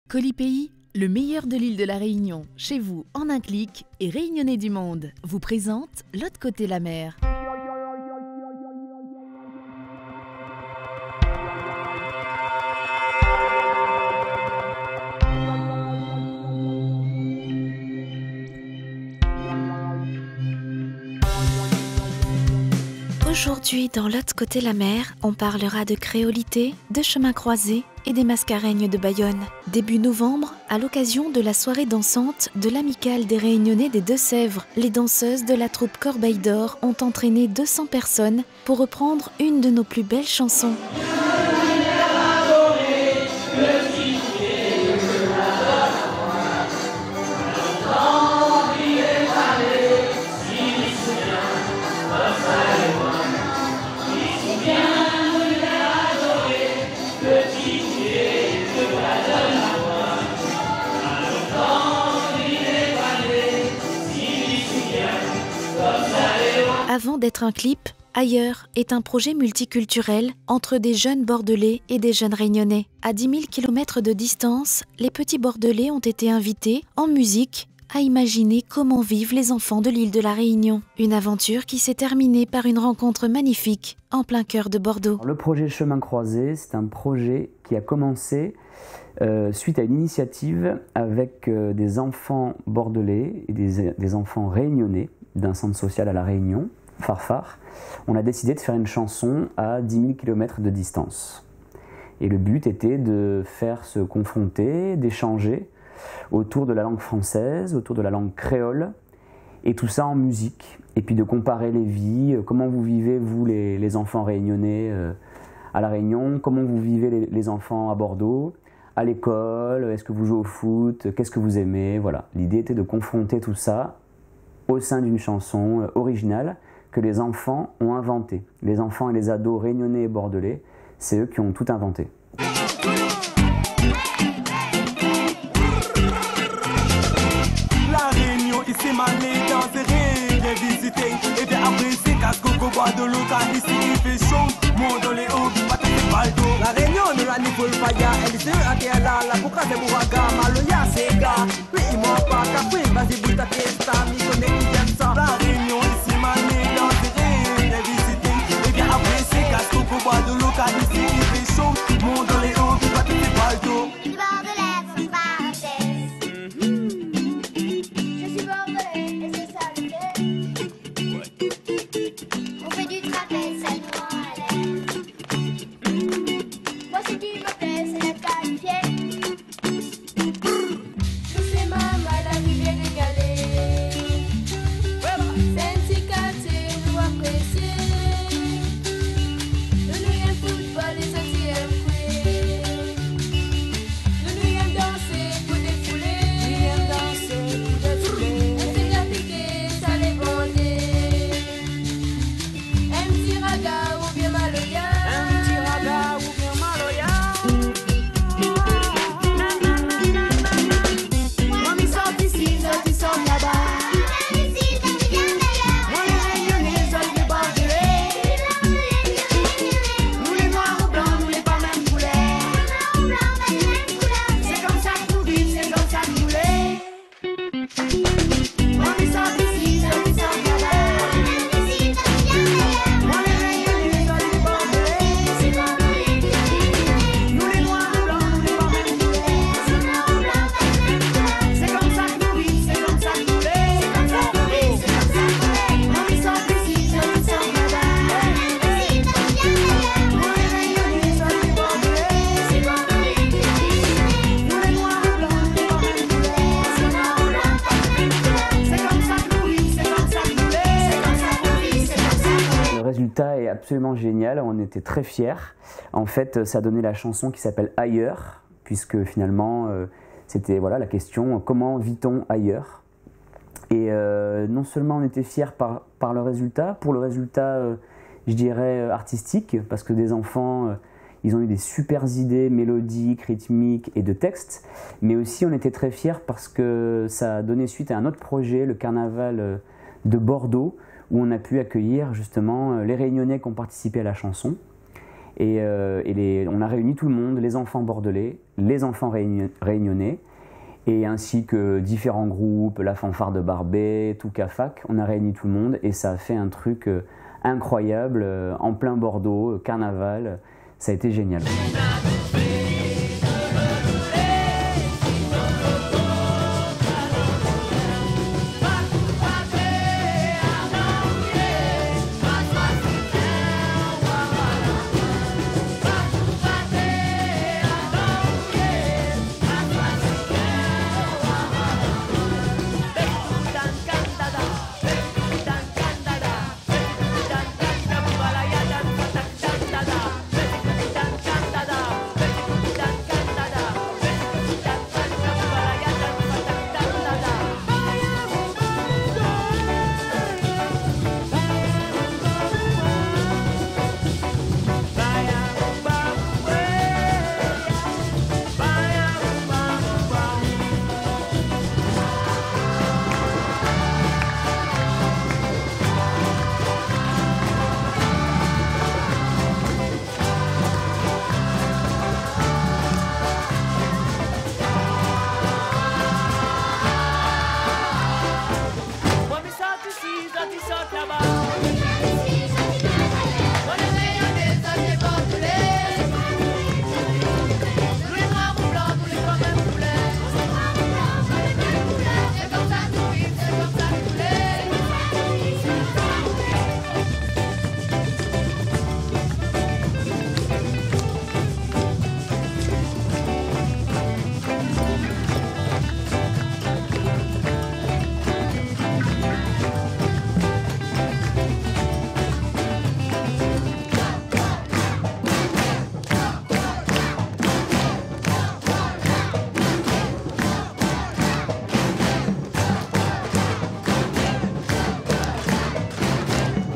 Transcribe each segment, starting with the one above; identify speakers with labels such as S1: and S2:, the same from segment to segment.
S1: Colipaís, le meilleur de l'île de la Réunion, chez vous en un clic et Réunionnais du monde, vous présente L'autre côté la mer.
S2: Aujourd'hui, dans L'autre côté la mer, on parlera de créolité, de chemins croisés et des mascareignes de Bayonne. Début novembre, à l'occasion de la soirée dansante de l'Amicale des Réunionnais des Deux-Sèvres, les danseuses de la troupe Corbeille d'Or ont entraîné 200 personnes pour reprendre une de nos plus belles chansons. Avant d'être un clip, Ailleurs est un projet multiculturel entre des jeunes Bordelais et des jeunes Réunionnais. À 10 000 km de distance, les petits Bordelais ont été invités, en musique, à imaginer comment vivent les enfants de l'île de la Réunion. Une aventure qui s'est terminée par une rencontre magnifique en plein cœur de Bordeaux.
S3: Le projet Chemin Croisé, c'est un projet qui a commencé suite à une initiative avec des enfants bordelais et des enfants réunionnais d'un centre social à La Réunion, Farfar. On a décidé de faire une chanson à 10 000 km de distance. Et le but était de faire se confronter, d'échanger autour de la langue française, autour de la langue créole, et tout ça en musique. Et puis de comparer les vies, comment vous vivez, vous, les enfants réunionnais à La Réunion, comment vous vivez les enfants à Bordeaux, à l'école, est-ce que vous jouez au foot, qu'est-ce que vous aimez, voilà. L'idée était de confronter tout ça au sein d'une chanson originale que les enfants ont inventée. Les enfants et les ados réunionnais et bordelais, c'est eux qui ont tout inventé.
S4: La Réunion, ici, Malé, danser, les visiter, et bien apprécier, Cascoco, bois de l'eau, car ici, il fait chaud, monde dans les hauts, patate, baldo. La Réunion, nous la niveau le paya, elle se a là, la bouca de Bouraga, Maloya, c'est gars, puis il m'a pas capé, vas-y, bout ta fiesta, mi connaît qui aime ça. La Réunion, ici, Malé, danser, les visiter, et bien apprécier, Cascoco, bois de l'eau, car ici, il fait chaud, monde dans les hauts, patate, baldo.
S3: Le résultat est absolument génial, on était très fiers. En fait, ça a donné la chanson qui s'appelle Ailleurs, puisque finalement, c'était voilà, la question, comment vit-on ailleurs? Et non seulement on était fiers par le résultat, pour le résultat, je dirais, artistique, parce que des enfants, ils ont eu des super idées mélodiques, rythmiques et de textes, mais aussi on était très fiers parce que ça a donné suite à un autre projet, le carnaval de Bordeaux, où on a pu accueillir justement les Réunionnais qui ont participé à la chanson. Et on a réuni tout le monde, les enfants bordelais, les enfants réunionnais, et ainsi que différents groupes, la fanfare de Barbet, Toucafac. On a réuni tout le monde et ça a fait un truc incroyable, en plein Bordeaux, carnaval. Ça a été génial.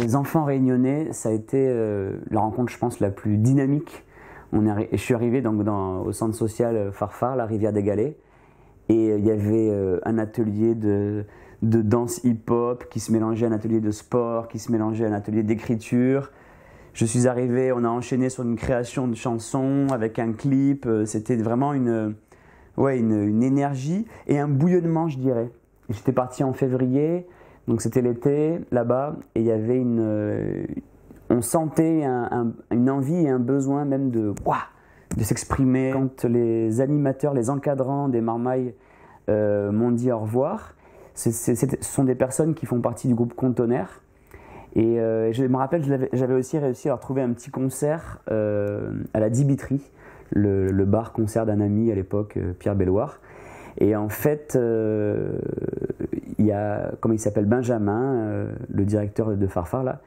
S3: Les enfants réunionnais, ça a été la rencontre, je pense, la plus dynamique. Je suis arrivé donc au centre social Farfar, la Rivière des Galets, et il y avait un atelier de danse hip-hop qui se mélangeait à un atelier de sport, qui se mélangeait à un atelier d'écriture. Je suis arrivé, on a enchaîné sur une création de chansons avec un clip. C'était vraiment une énergie et un bouillonnement, je dirais. J'étais parti en février. Donc c'était l'été là-bas et il y avait on sentait une envie et un besoin même de s'exprimer. Quand les animateurs, les encadrants des Marmailles m'ont dit au revoir, ce sont des personnes qui font partie du groupe Contonnaire. Et je me rappelle, j'avais aussi réussi à leur trouver un petit concert à la Dibiterie, le bar-concert d'un ami à l'époque, Pierre Belloir. Et en fait, il y a, comme il s'appelle, Benjamin, le directeur de Farfar, là,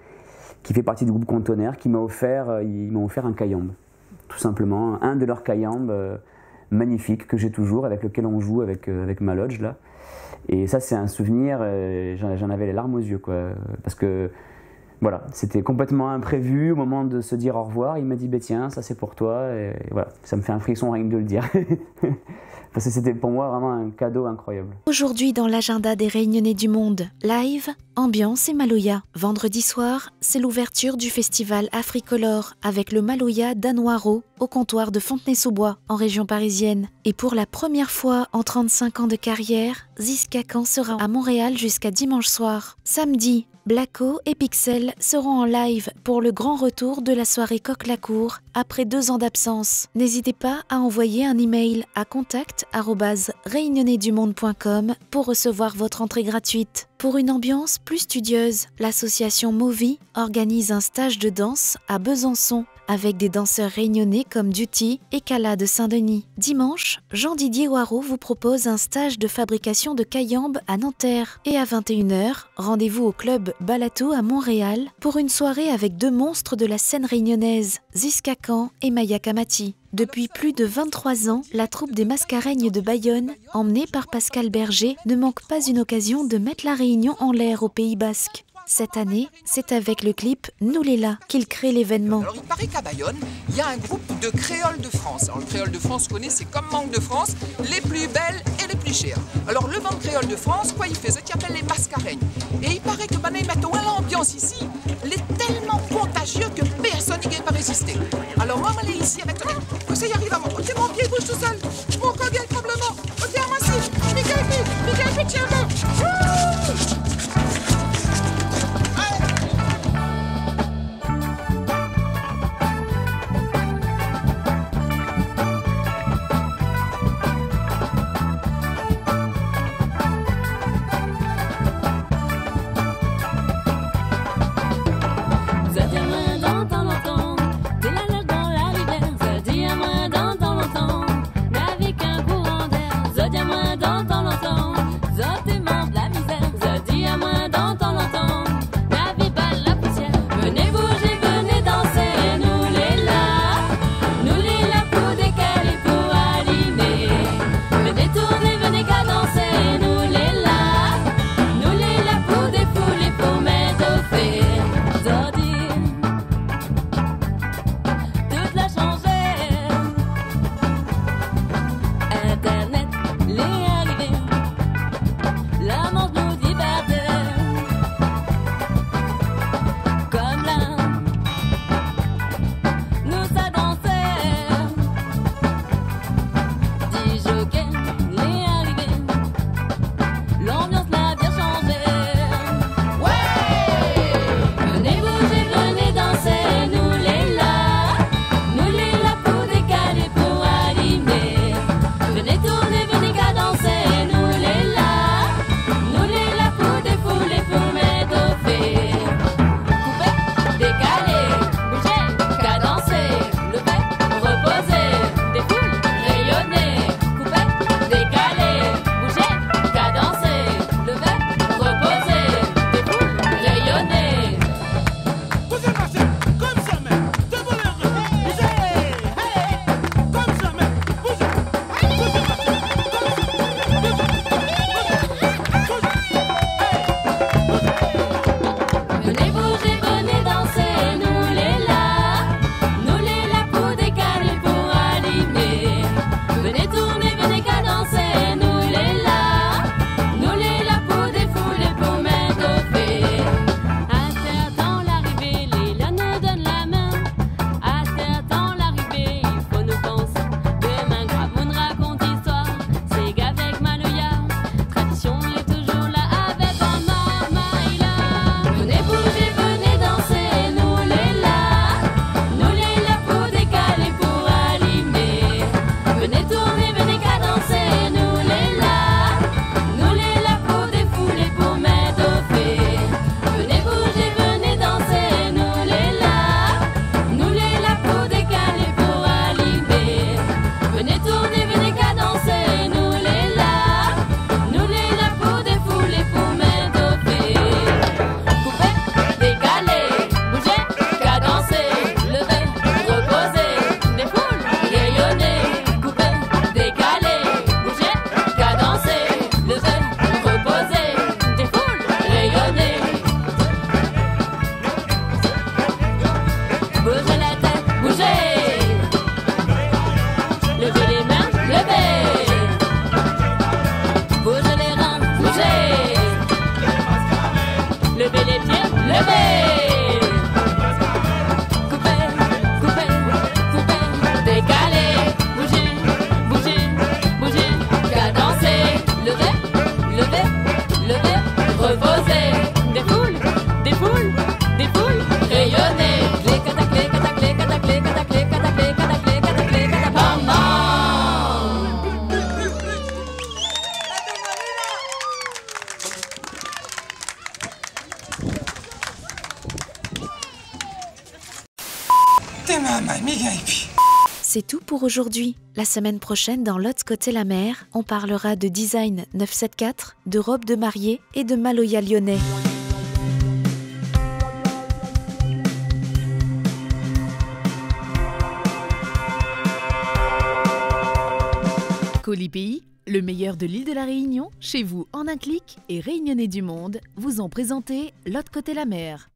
S3: qui fait partie du groupe Contonnaire, qui m'a offert un kayambe, tout simplement, un de leurs kayambes magnifiques que j'ai toujours, avec lequel on joue avec ma lodge, là. Et ça, c'est un souvenir, j'en avais les larmes aux yeux, quoi, parce que, voilà, c'était complètement imprévu. Au moment de se dire au revoir, il m'a dit, tiens, ça c'est pour toi, et voilà, ça me fait un frisson rien que de le dire. Parce que c'était pour moi vraiment un cadeau incroyable.
S2: Aujourd'hui dans l'agenda des Réunionnais du Monde, live, ambiance et Maloya. Vendredi soir, c'est l'ouverture du festival Africolor avec le Maloya d'Anoiro au comptoir de Fontenay-sous-Bois en région parisienne. Et pour la première fois en 35 ans de carrière, Ziska Khan sera à Montréal jusqu'à dimanche soir. Samedi, Blacko et Pixel seront en live pour le grand retour de la soirée Coq-la-Cour après 2 ans d'absence. N'hésitez pas à envoyer un email à contact@réunionnaiesdumonde.com pour recevoir votre entrée gratuite. Pour une ambiance plus studieuse, l'association Movie organise un stage de danse à Besançon avec des danseurs réunionnais comme Duty et Kala de Saint-Denis. Dimanche, Jean-Didier Waro vous propose un stage de fabrication de kayambe à Nanterre. Et à 21h, rendez-vous au club Balato à Montréal pour une soirée avec 2 monstres de la scène réunionnaise, Ziska Khan et Maya Kamati. Depuis plus de 23 ans, la troupe des Mascareignes de Bayonne, emmenée par Pascal Berger, ne manque pas une occasion de mettre la Réunion en l'air au Pays Basque. Cette année, c'est avec le clip Nous les là qu'il crée l'événement.
S5: Alors il paraît qu'à Bayonne, il y a un groupe de créoles de France. Alors le créole de France, vous connaissez, c'est comme Manque de France, les plus belles et les plus chères. Alors le band créole de France, quoi il faisait? Il appelle les Mascareignes. Et il paraît que l'ambiance ici, elle est tellement contagieuse que personne n'y peut pas résister. Alors
S6: d'entendre l'entendre. Zot et mort de la misère. Zot dit à moins d'entendre l'entendre. N'avez pas la poussière. Venez bouger, venez danser. Nous les là pour décaler, pour allumer. Venez tourner, venez cadencer. Nous les là pour défouler, pour mettre au fait. Zot dit, toute la changée. Internet, les arrivées, la manche nous divertait. Comme là, nous ça dansait. 10 jockeys, les arrivées, l'ambiance l'a bien changé. Ouais! Venez bouger, venez danser, nous les là pour décaler, pour allumer. Venez tourner, venez cadencer, nous les là pour défouler, pour mettre au fait. Couper, décaler, bouger, cadencer, lever, reposer, défoule, rayonner. Couper, décaler, bouger, cadencer, lever, reposer, défoule, rayonner.
S4: Bougez ma chère, comme jamais, debout les rues, bougez, hey, comme jamais, bougez, bougez ma chère,
S6: Venez bouger, venez danser, nous les là pour décaler, pour allumer. Venez tourner, venez cadencer, nous les là pour défouler, pour mettre au fait. À terre dans l'arrivée, les là nous donnent la main. À terre dans l'arrivée, il faut nous penser. Demain, Gramoun raconte histoire, c'est qu'avec Maloya, tradition est toujours là avec Mamaïla. Venez bouger, venez danser, nous les là pour décaler, pour allumer. Venez tourner, venez cadencer, nous les là pour défouler, pour mettre au fait. Venez bouger, venez danser, nous les là pour décaler, pour allumer. Venez tourner, venez cadencer, nous les là pour défouler, pour mettre au fait. Couper, décaler, bouger, cadencer, lever, reposer, défoule, rayonner. Couper, décaler, bouger, cadencer, lever, reposer, défoule, rayonner. Bougez la tête, bougez. Levez les mains, levez. Bougez les reins, bougez. Levez les pieds, levez. Coupez, coupez, coupez, décalez. Bougez, bougez, bougez. Cadencez, levez, levez, levez. Reposez, défoule, défoule, défoule. Rayonnez. Clé, cataclé, cataclé, cataclé, cataclé, cataclé, cataclé, cataclé, catapam, bam.
S2: C'est tout pour aujourd'hui. La semaine prochaine, dans l'autre côté la mer, on parlera de design 974, de robes de mariée et de Maloya lyonnais.
S1: Colis Pays, le meilleur de l'île de la Réunion, chez vous en un clic et Réunionnais du monde, vous ont présenté l'autre côté la mer.